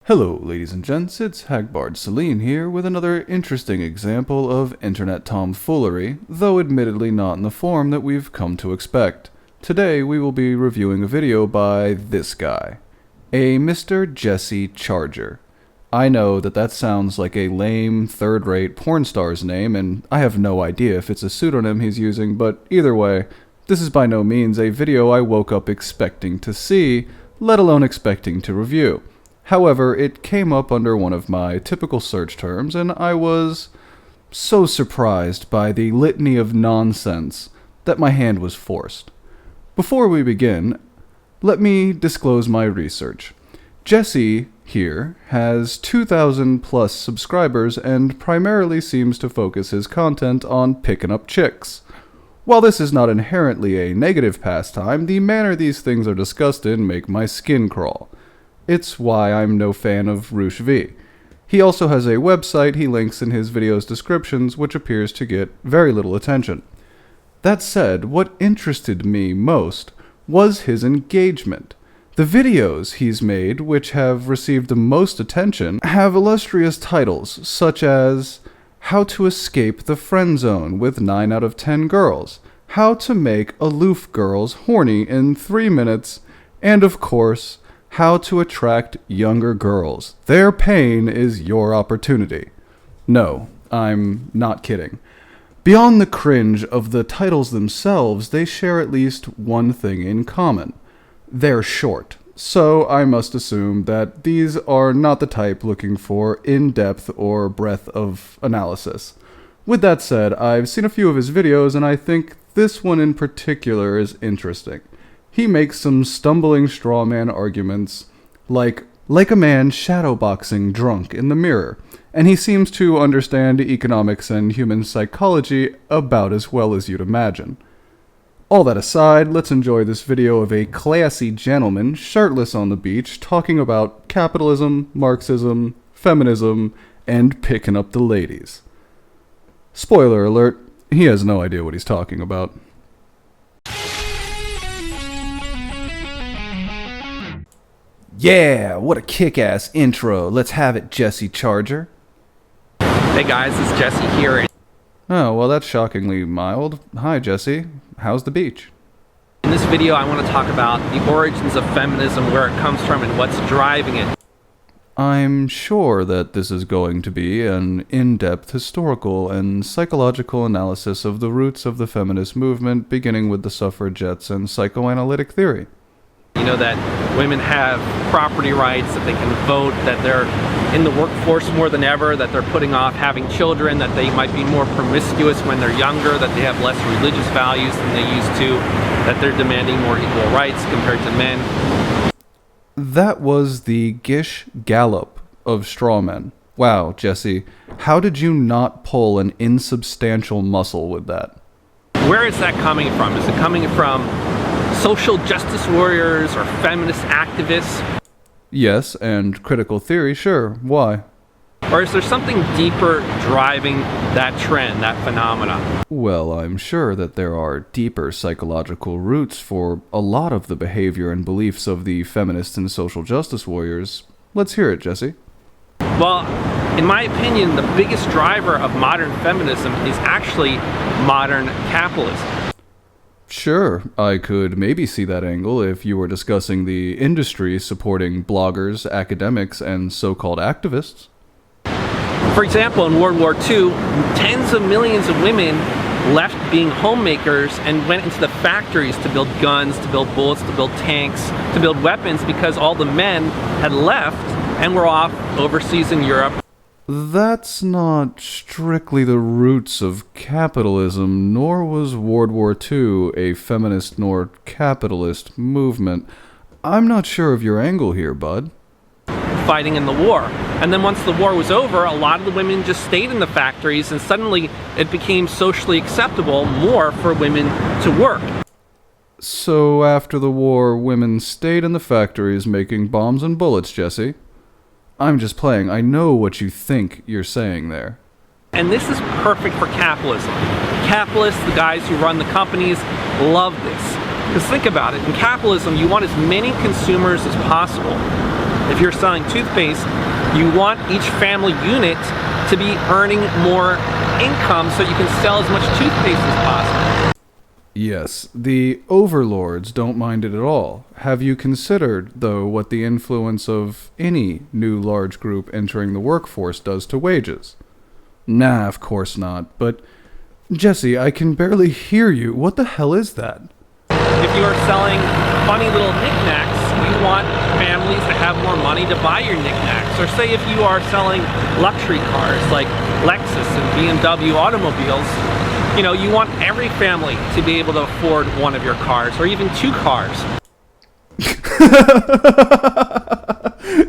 Hello, ladies and gents, it's Hagbard Celine here with another interesting example of internet tomfoolery, though admittedly not in the form that we've come to expect. Today we will be reviewing a video by this guy, a Mr. Jesse Charger. I know that sounds like a lame, third-rate porn star's name, and I have no idea if it's a pseudonym he's using, but either way, this is by no means a video I woke up expecting to see, let alone expecting to review. However, it came up under one of my typical search terms, and I was so surprised by the litany of nonsense that my hand was forced. Before we begin, let me disclose my research. Jesse here has 2,000 plus subscribers and primarily seems to focus his content on picking up chicks. While this is not inherently a negative pastime, the manner these things are discussed in make my skin crawl. It's why I'm no fan of Roosh V. He also has a website he links in his video's descriptions, which appears to get very little attention. That said, what interested me most was his engagement. The videos he's made, which have received the most attention, have illustrious titles such as How to Escape the Friend Zone with 9 out of 10 Girls, How to Make Aloof Girls Horny in 3 Minutes, and of course, How to Attract Younger Girls. Their pain is your opportunity. No, I'm not kidding. Beyond the cringe of the titles themselves, they share at least one thing in common. They're short, so I must assume that these are not the type looking for in-depth or breadth of analysis. With that said, I've seen a few of his videos, and I think this one in particular is interesting. He makes some stumbling strawman arguments, like a man shadowboxing drunk in the mirror, and he seems to understand economics and human psychology about as well as you'd imagine. All that aside, let's enjoy this video of a classy gentleman shirtless on the beach talking about capitalism, Marxism, feminism, and picking up the ladies. Spoiler alert, he has no idea what he's talking about. Yeah, what a kick-ass intro. Let's have it, Jesse Charger. Hey guys, it's Jesse here. Oh, well that's shockingly mild. Hi Jesse, how's the beach? In this video I want to talk about the origins of feminism, where it comes from, and what's driving it. I'm sure that this is going to be an in-depth historical and psychological analysis of the roots of the feminist movement, beginning with the suffragettes and psychoanalytic theory. You know, that women have property rights, that they can vote, that they're in the workforce more than ever, that they're putting off having children, that they might be more promiscuous when they're younger, that they have less religious values than they used to, that they're demanding more equal rights compared to men. That was the Gish Gallop of strawmen. Wow, Jesse, how did you not pull an insubstantial muscle with that? Where is that coming from? Is it coming from social justice warriors or feminist activists? Yes, and critical theory, sure. Why? Or is there something deeper driving that trend, that phenomenon? Well, I'm sure that there are deeper psychological roots for a lot of the behavior and beliefs of the feminists and social justice warriors. Let's hear it, Jesse. Well, in my opinion, the biggest driver of modern feminism is actually modern capitalism. Sure, I could maybe see that angle if you were discussing the industry supporting bloggers, academics, and so-called activists. For example, in World War II, tens of millions of women left being homemakers and went into the factories to build guns, to build bullets, to build tanks, to build weapons, because all the men had left and were off overseas in Europe. That's not strictly the roots of capitalism, nor was World War II a feminist nor capitalist movement. I'm not sure of your angle here, bud. Fighting in the war. And then once the war was over, a lot of the women just stayed in the factories, and suddenly it became socially acceptable more for women to work. So after the war, women stayed in the factories making bombs and bullets, Jesse. I'm just playing. I know what you think you're saying there. And this is perfect for capitalism. Capitalists, the guys who run the companies, love this. Because think about it, in capitalism you want as many consumers as possible. If you're selling toothpaste, you want each family unit to be earning more income so you can sell as much toothpaste as possible. Yes, the overlords don't mind it at all. Have you considered, though, what the influence of any new large group entering the workforce does to wages? Nah, of course not, but Jesse, I can barely hear you. What the hell is that? If you are selling funny little knickknacks, you want families to have more money to buy your knickknacks. Or say if you are selling luxury cars like Lexus and BMW automobiles, you know, you want every family to be able to afford one of your cars, or even two cars.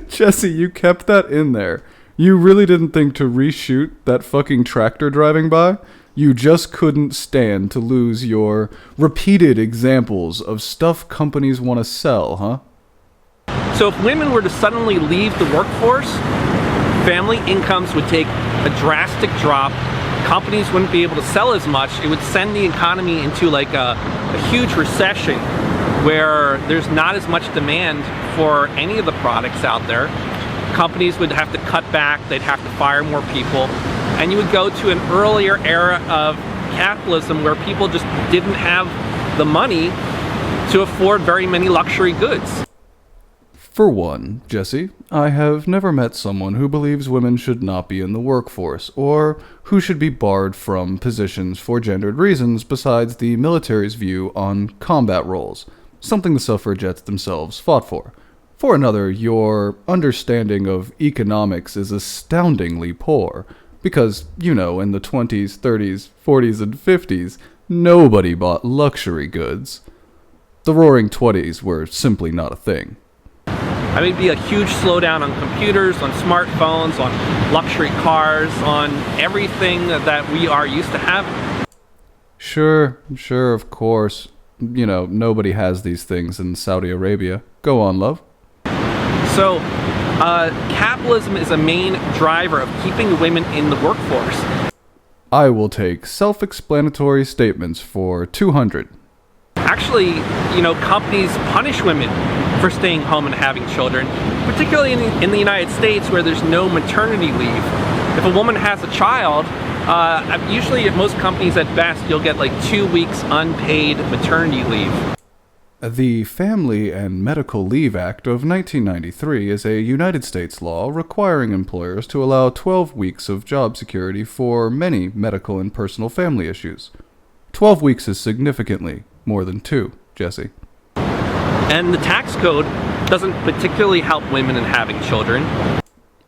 Jesse, you kept that in there. You really didn't think to reshoot that fucking tractor driving by? You just couldn't stand to lose your repeated examples of stuff companies want to sell, huh? So if women were to suddenly leave the workforce, family incomes would take a drastic drop. Companies wouldn't be able to sell as much. It would send the economy into like a huge recession where there's not as much demand for any of the products out there. Companies would have to cut back, they'd have to fire more people, and you would go to an earlier era of capitalism where people just didn't have the money to afford very many luxury goods. For one, Jesse, I have never met someone who believes women should not be in the workforce, or who should be barred from positions for gendered reasons besides the military's view on combat roles, something the suffragettes themselves fought for. For another, your understanding of economics is astoundingly poor, because, you know, in the 20s, 30s, 40s, and 50s, nobody bought luxury goods. The Roaring Twenties were simply not a thing. I mean, it'd be a huge slowdown on computers, on smartphones, on luxury cars, on everything that we are used to having. Sure, of course. You know, nobody has these things in Saudi Arabia. Go on, love. So, capitalism is a main driver of keeping women in the workforce. I will take self-explanatory statements for 200. Actually, you know, companies punish women for staying home and having children, particularly in the United States where there's no maternity leave. If a woman has a child, usually at most companies at best, you'll get like 2 weeks unpaid maternity leave. The Family and Medical Leave Act of 1993 is a United States law requiring employers to allow 12 weeks of job security for many medical and personal family issues. 12 weeks is significantly more than 2, Jesse. And the tax code doesn't particularly help women in having children.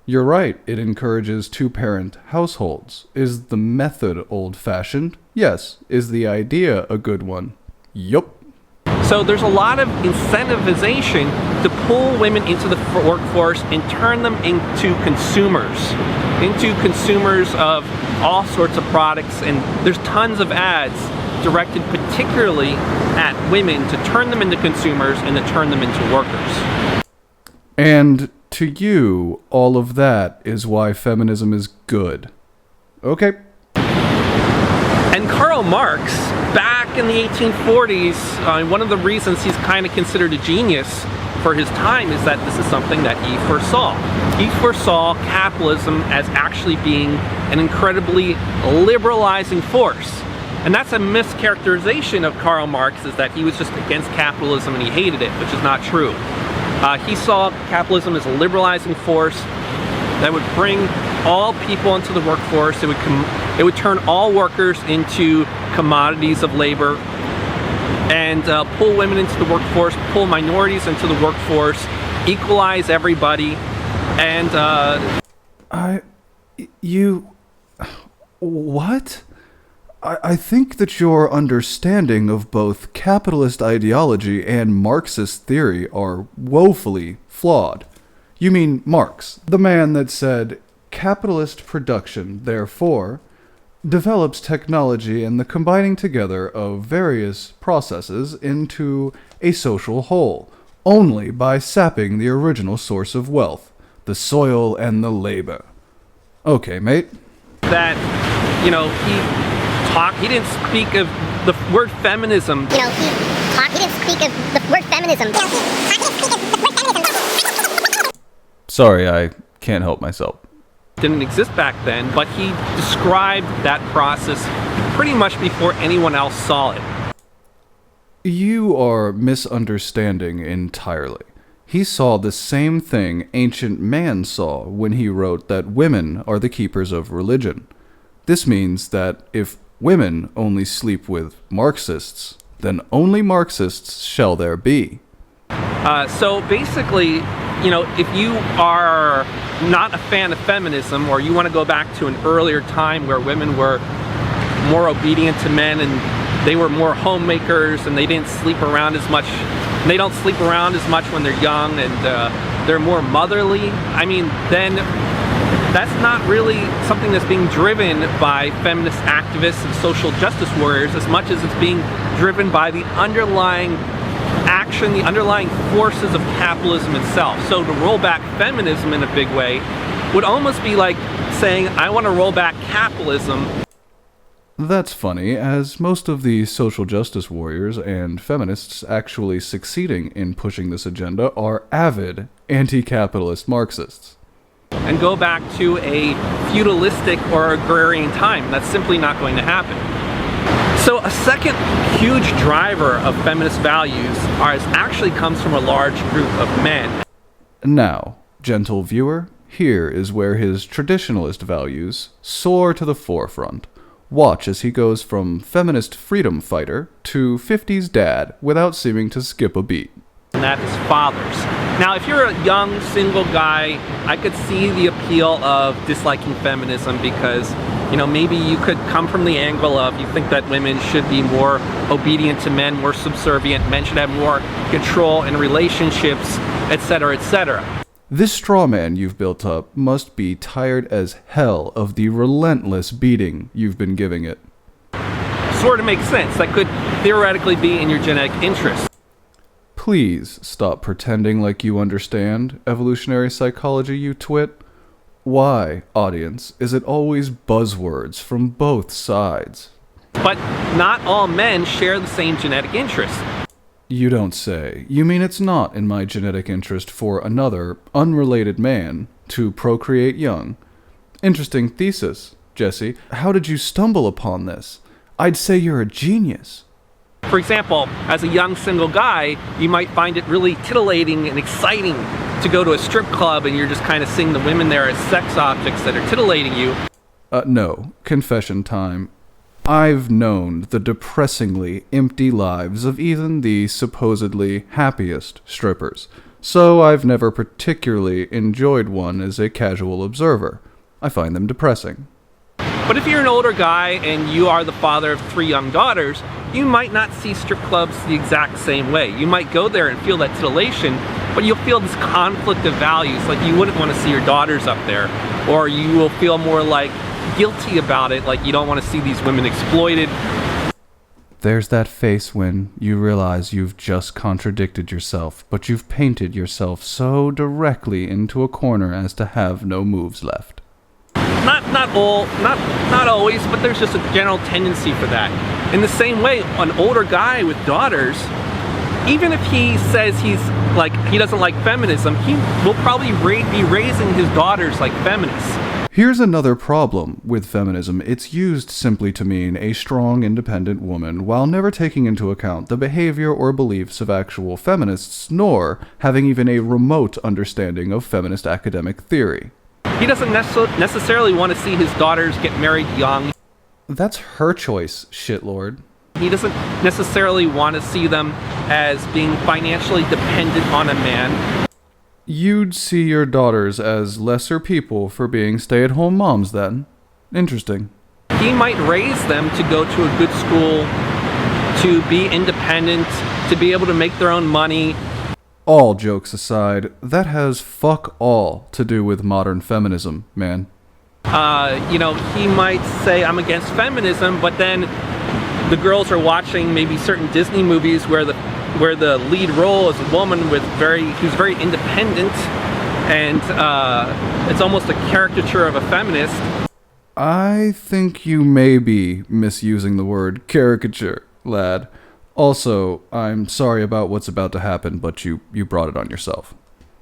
You're right, it encourages two-parent households. Is the method old-fashioned? Yes. Is the idea a good one? Yup. So there's a lot of incentivization to pull women into the workforce and turn them into consumers of all sorts of products, and there's tons of ads directed particularly at women to turn them into consumers and to turn them into workers. And to you, all of that is why feminism is good. Okay. And Karl Marx, back in the 1840s, one of the reasons he's kind of considered a genius for his time is that this is something that he foresaw. He foresaw capitalism as actually being an incredibly liberalizing force. And that's a mischaracterization of Karl Marx, is that he was just against capitalism and he hated it, which is not true. He saw capitalism as a liberalizing force that would bring all people into the workforce. It would turn all workers into commodities of labor, and pull women into the workforce, pull minorities into the workforce, equalize everybody, and What? I think that your understanding of both capitalist ideology and Marxist theory are woefully flawed. You mean Marx, the man that said, capitalist production, therefore, develops technology and the combining together of various processes into a social whole, only by sapping the original source of wealth, the soil and the labor. Okay, mate. That, you know, he didn't speak of the word feminism. He didn't speak of the word feminism. Sorry, I can't help myself. Didn't exist back then, but he described that process pretty much before anyone else saw it. You are misunderstanding entirely. He saw the same thing ancient man saw when he wrote that women are the keepers of religion. This means that if women only sleep with Marxists, then only Marxists shall there be. So basically, if you are not a fan of feminism, or you want to go back to an earlier time where women were more obedient to men and they were more homemakers and they didn't sleep around as much, and they don't sleep around as much when they're young, and they're more motherly, then that's not really something that's being driven by feminist activists and social justice warriors as much as it's being driven by the underlying action, the underlying forces of capitalism itself. So to roll back feminism in a big way would almost be like saying, I want to roll back capitalism. That's funny, as most of the social justice warriors and feminists actually succeeding in pushing this agenda are avid anti-capitalist Marxists. And go back to a feudalistic or agrarian time. That's simply not going to happen. So a second huge driver of feminist values actually comes from a large group of men. Now, gentle viewer, here is where his traditionalist values soar to the forefront. Watch as he goes from feminist freedom fighter to 50s dad without seeming to skip a beat. And that is fathers. Now, if you're a young, single guy, I could see the appeal of disliking feminism because, maybe you could come from the angle of you think that women should be more obedient to men, more subservient, men should have more control in relationships, etc., etc. This straw man you've built up must be tired as hell of the relentless beating you've been giving it. Sort of makes sense. That could theoretically be in your genetic interest. Please stop pretending like you understand evolutionary psychology, you twit. Why, audience, is it always buzzwords from both sides? But not all men share the same genetic interest. You don't say. You mean it's not in my genetic interest for another, unrelated man to procreate young? Interesting thesis, Jesse. How did you stumble upon this? I'd say you're a genius. For example, as a young single guy, you might find it really titillating and exciting to go to a strip club and you're just kind of seeing the women there as sex objects that are titillating you. No. Confession time. I've known the depressingly empty lives of even the supposedly happiest strippers, so I've never particularly enjoyed one as a casual observer. I find them depressing. But if you're an older guy and you are the father of 3 young daughters, you might not see strip clubs the exact same way. You might go there and feel that titillation, but you'll feel this conflict of values, like you wouldn't want to see your daughters up there, or you will feel more like guilty about it, like you don't want to see these women exploited. There's that face when you realize you've just contradicted yourself, but you've painted yourself so directly into a corner as to have no moves left. Not always, but there's just a general tendency for that. In the same way, an older guy with daughters, even if he says he doesn't like feminism, he will probably be raising his daughters like feminists. Here's another problem with feminism. It's used simply to mean a strong, independent woman, while never taking into account the behavior or beliefs of actual feminists, nor having even a remote understanding of feminist academic theory. He doesn't necessarily want to see his daughters get married young. That's her choice, shitlord. He doesn't necessarily want to see them as being financially dependent on a man. You'd see your daughters as lesser people for being stay-at-home moms, then. Interesting. He might raise them to go to a good school, to be independent, to be able to make their own money. All jokes aside, that has fuck all to do with modern feminism, man. He might say, I'm against feminism, but then the girls are watching maybe certain Disney movies where the lead role is a woman who's very independent, and it's almost a caricature of a feminist. I think you may be misusing the word caricature, lad. Also, I'm sorry about what's about to happen, but you brought it on yourself.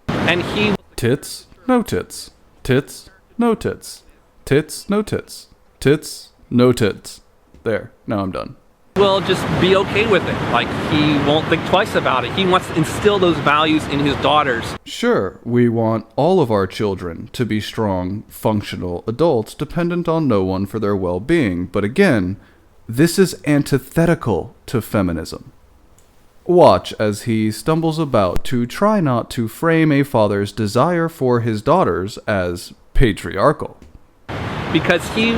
And he... Tits? no tits. Tits, no tits. Tits, no tits. Tits, no tits. There, now I'm done. Will just be okay with it. Like, he won't think twice about it. He wants to instill those values in his daughters. Sure, we want all of our children to be strong, functional adults dependent on no one for their well-being, but again, this is antithetical to feminism. Watch as he stumbles about to try not to frame a father's desire for his daughters as patriarchal. Because he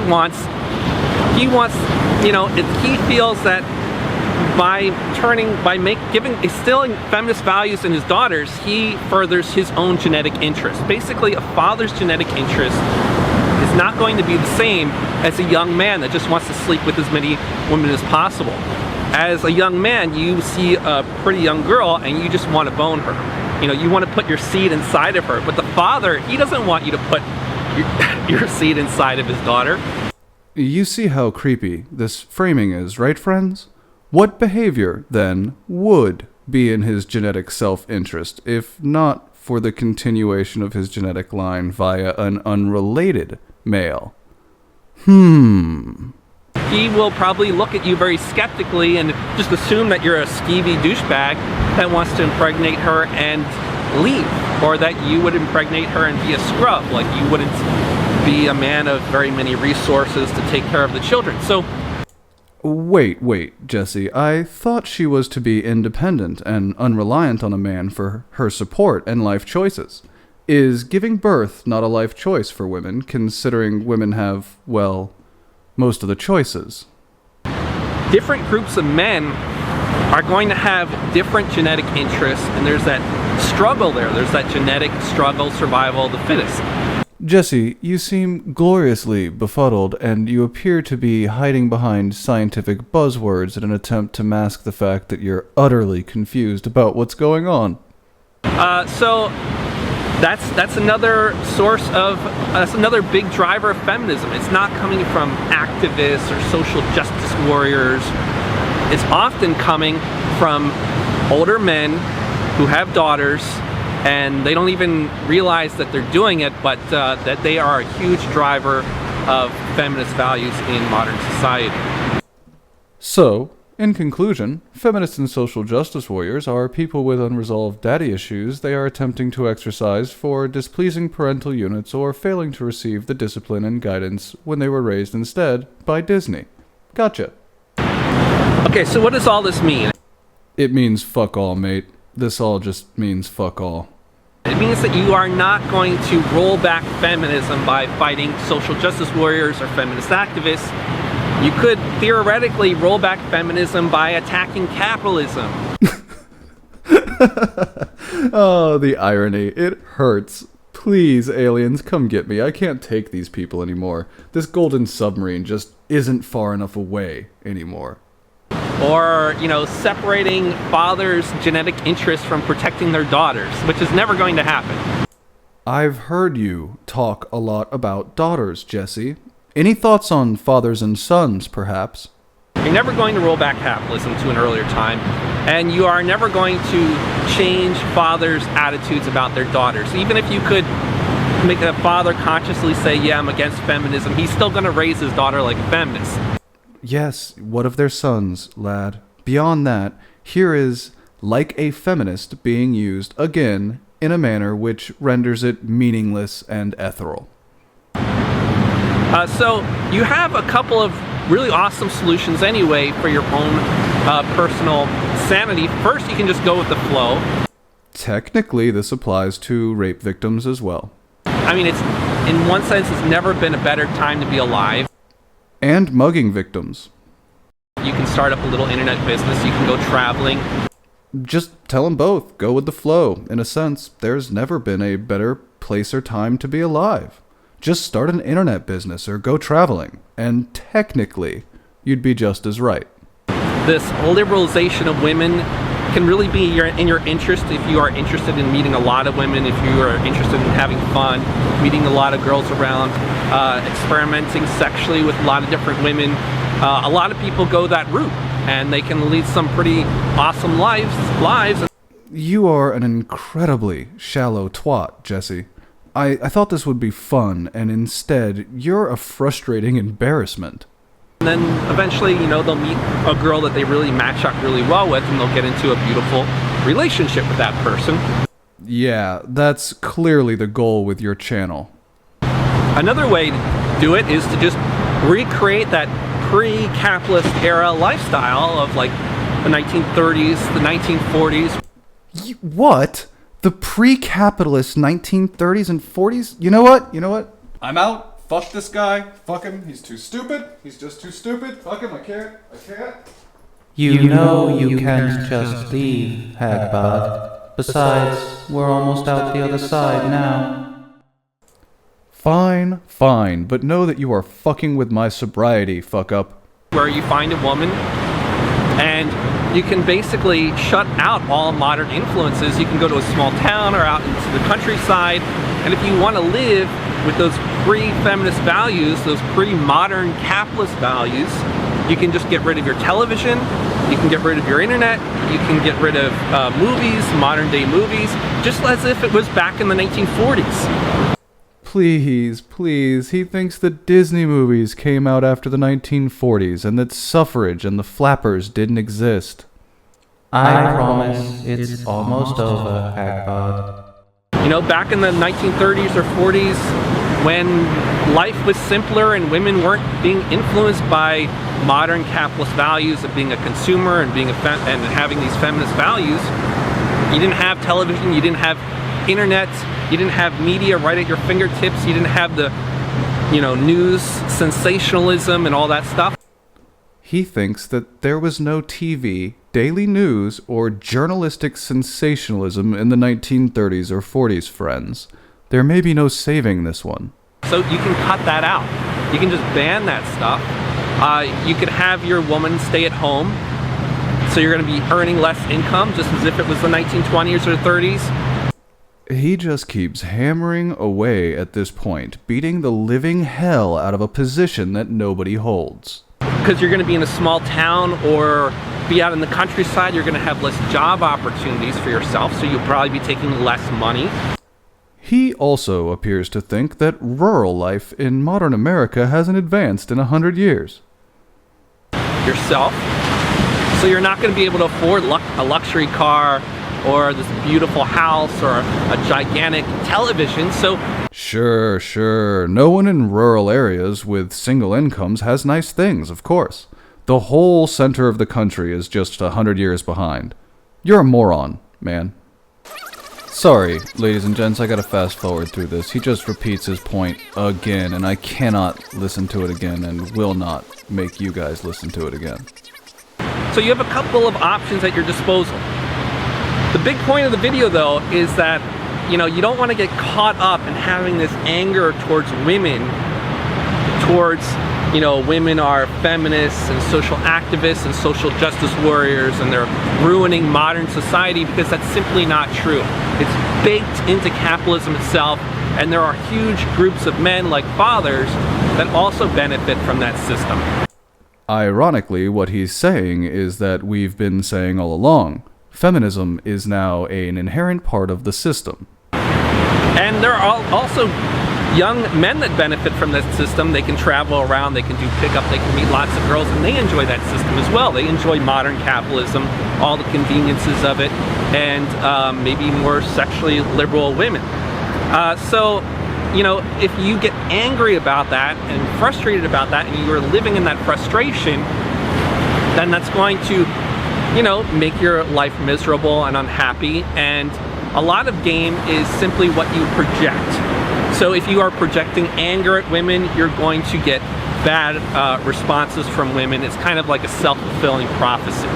feels that instilling feminist values in his daughters, he furthers his own genetic interest. Basically, a father's genetic interest is not going to be the same as a young man that just wants to sleep with as many women as possible. As a young man, you see a pretty young girl and you just want to bone her. You want to put your seed inside of her. But the father, he doesn't want you to put your seed inside of his daughter. You see how creepy this framing is, right, friends? What behavior, then, would be in his genetic self-interest, if not for the continuation of his genetic line via an unrelated male? He will probably look at you very skeptically and just assume that you're a skeevy douchebag that wants to impregnate her and leave, or that you would impregnate her and be a scrub, like you wouldn't be a man of very many resources to take care of the children. So, Wait, Jesse, I thought she was to be independent and unreliant on a man for her support and life choices. Is giving birth not a life choice for women, considering women have, well, most of the choices? different groups of men are going to have different genetic interests, and there's that struggle there. There's that genetic struggle, survival of the fittest. Jesse, you seem gloriously befuddled, and you appear to be hiding behind scientific buzzwords in an attempt to mask the fact that you're utterly confused about what's going on. So that's another source of, that's another big driver of feminism. It's not coming from activists or social justice warriors. It's often coming from older men who have daughters, and they don't even realize that they're doing it, but that they are a huge driver of feminist values in modern society. So, in conclusion, feminists and social justice warriors are people with unresolved daddy issues they are attempting to exercise for displeasing parental units or failing to receive the discipline and guidance when they were raised instead by Disney. Gotcha. Okay, so what does all this mean? It means fuck all, mate. This all just means fuck all. It means that you are not going to roll back feminism by fighting social justice warriors or feminist activists. You could theoretically roll back feminism by attacking capitalism. Oh, the irony. It hurts. Please, aliens, come get me. I can't take these people anymore. This golden submarine just isn't far enough away anymore. Or, separating fathers' genetic interests from protecting their daughters, which is never going to happen. I've heard you talk a lot about daughters, Jesse. Any thoughts on fathers and sons, perhaps? You're never going to roll back capitalism to an earlier time, and you are never going to change fathers' attitudes about their daughters. Even if you could make a father consciously say, yeah, I'm against feminism, he's still going to raise his daughter like a feminist. Yes, what of their sons, lad? Beyond that, here is, like a feminist, being used, again, in a manner which renders it meaningless and ethereal. So you have a couple of really awesome solutions anyway for your own personal sanity. First, you can just go with the flow. Technically, this applies to rape victims as well. I mean, in one sense, it's never been a better time to be alive. And mugging victims. You can start up a little internet business. You can go traveling. Just tell them both. Go with the flow. In a sense, there's never been a better place or time to be alive. Just start an internet business or go traveling, and technically, you'd be just as right. This liberalization of women can really be in your interest if you are interested in meeting a lot of women, if you are interested in having fun, meeting a lot of girls around, experimenting sexually with a lot of different women. A lot of people go that route, and they can lead some pretty awesome lives. You are an incredibly shallow twat, Jesse. I thought this would be fun, and instead, you're a frustrating embarrassment. And then eventually, they'll meet a girl that they really match up really well with, and they'll get into a beautiful relationship with that person. Yeah, that's clearly the goal with your channel. Another way to do it is to just recreate that pre-capitalist era lifestyle of like the 1930s, the 1940s. What? The pre-capitalist 1930s and 40s? You know what? I'm out. Fuck this guy. Fuck him. He's too stupid. He's just too stupid. Fuck him. I can't. You know you can't just leave, Hagbard. Besides, we're almost out the other side now. Fine, but know that you are fucking with my sobriety, fuck up. Where you find a woman and you can basically shut out all modern influences. You can go to a small town or out into the countryside, and if you want to live with those pre-feminist values, those pre-modern capitalist values, you can just get rid of your television, you can get rid of your internet, you can get rid of movies, modern day movies, just as if it was back in the 1940s. Please, he thinks that Disney movies came out after the 1940s and that suffrage and the flappers didn't exist. I promise it's almost over, Hagbard. Back in the 1930s or 40s, when life was simpler and women weren't being influenced by modern capitalist values of being a consumer and being and having these feminist values, you didn't have television, you didn't have internet, you didn't have media right at your fingertips, you didn't have the, news, sensationalism, and all that stuff. He thinks that there was no TV, daily news, or journalistic sensationalism in the 1930s or 40s, friends. There may be no saving this one. So you can cut that out. You can just ban that stuff. You could have your woman stay at home, so you're going to be earning less income, just as if it was the 1920s or 30s. He just keeps hammering away at this point, beating the living hell out of a position that nobody holds. Because you're going to be in a small town or be out in the countryside, you're going to have less job opportunities for yourself, so you'll probably be taking less money. He also appears to think that rural life in modern America hasn't advanced in 100 years. Yourself. So you're not going to be able to afford a luxury car or this beautiful house or a gigantic television, so... Sure. No one in rural areas with single incomes has nice things, of course. The whole center of the country is just 100 years behind. You're a moron, man. Sorry, ladies and gents, I gotta fast forward through this. He just repeats his point again, and I cannot listen to it again and will not make you guys listen to it again. So you have a couple of options at your disposal. The big point of the video, though, is that, you don't want to get caught up in having this anger towards women, women are feminists and social activists and social justice warriors and they're ruining modern society, because that's simply not true. It's baked into capitalism itself, and there are huge groups of men like fathers that also benefit from that system. Ironically, what he's saying is that we've been saying all along. Feminism is now an inherent part of the system. And there are also young men that benefit from this system. They can travel around, they can do pickup, they can meet lots of girls, and they enjoy that system as well. They enjoy modern capitalism, all the conveniences of it, and maybe more sexually liberal women. So, if you get angry about that and frustrated about that, and you're living in that frustration, then that's going to make your life miserable and unhappy, and a lot of game is simply what you project. So if you are projecting anger at women, you're going to get bad responses from women. It's kind of like a self-fulfilling prophecy.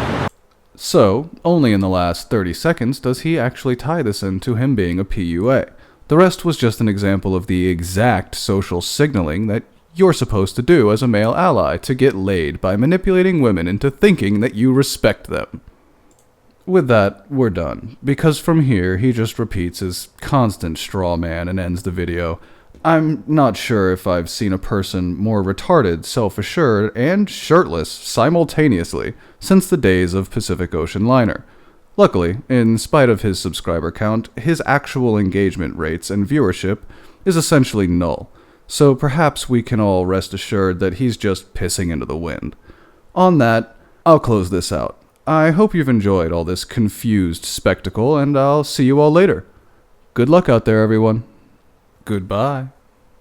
So, only in the last 30 seconds does he actually tie this into him being a PUA. The rest was just an example of the exact social signaling that you're supposed to do as a male ally to get laid by manipulating women into thinking that you respect them. With that, we're done, because from here he just repeats his constant straw man and ends the video. I'm not sure if I've seen a person more retarded, self-assured, and shirtless simultaneously since the days of Pacific Ocean Liner. Luckily, in spite of his subscriber count, his actual engagement rates and viewership is essentially null, so perhaps we can all rest assured that he's just pissing into the wind. On that, I'll close this out. I hope you've enjoyed all this confused spectacle, and I'll see you all later. Good luck out there, everyone. Goodbye.